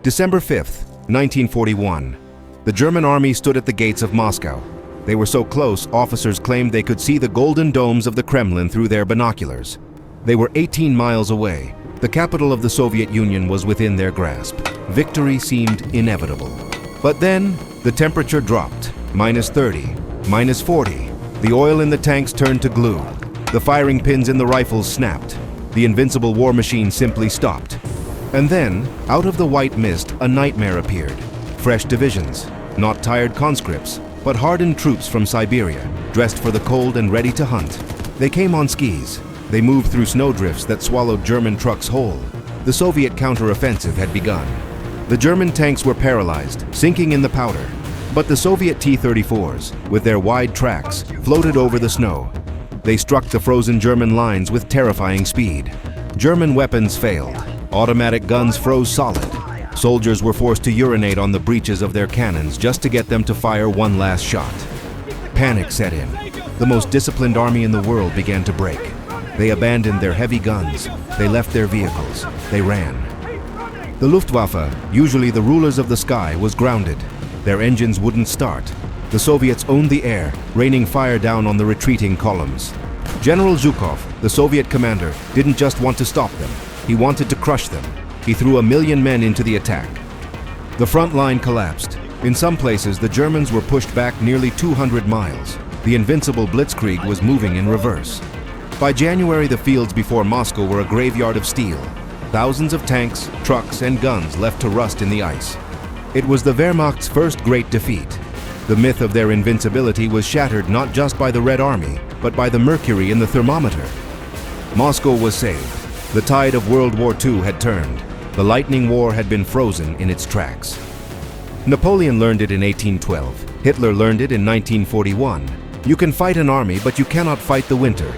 December 5th, 1941. The German army stood at the gates of Moscow. They were so close, officers claimed they could see the golden domes of the Kremlin through their binoculars. They were 18 miles away. The capital of the Soviet Union was within their grasp. Victory seemed inevitable. But then, the temperature dropped. -30, -40. The oil in the tanks turned to glue. The firing pins in the rifles snapped. The invincible war machine simply stopped. And then, out of the white mist, a nightmare appeared. Fresh divisions, not tired conscripts, but hardened troops from Siberia, dressed for the cold and ready to hunt. They came on skis. They moved through snowdrifts that swallowed German trucks whole. The Soviet counteroffensive had begun. The German tanks were paralyzed, sinking in the powder. But the Soviet T-34s, with their wide tracks, floated over the snow. They struck the frozen German lines with terrifying speed. German weapons failed. Automatic guns froze solid. Soldiers were forced to urinate on the breeches of their cannons just to get them to fire one last shot. Panic set in. The most disciplined army in the world began to break. They abandoned their heavy guns. They left their vehicles. They ran. The Luftwaffe, usually the rulers of the sky, was grounded. Their engines wouldn't start. The Soviets owned the air, raining fire down on the retreating columns. General Zhukov, the Soviet commander, didn't just want to stop them. He wanted to crush them. He threw 1 million men into the attack. The front line collapsed. In some places, the Germans were pushed back nearly 200 miles. The invincible Blitzkrieg was moving in reverse. By January, the fields before Moscow were a graveyard of steel. Thousands of tanks, trucks, and guns left to rust in the ice. It was the Wehrmacht's first great defeat. The myth of their invincibility was shattered not just by the Red Army, but by the mercury in the thermometer. Moscow was saved. The tide of World War II had turned. The lightning war had been frozen in its tracks. Napoleon learned it in 1812. Hitler learned it in 1941. You can fight an army, but you cannot fight the winter.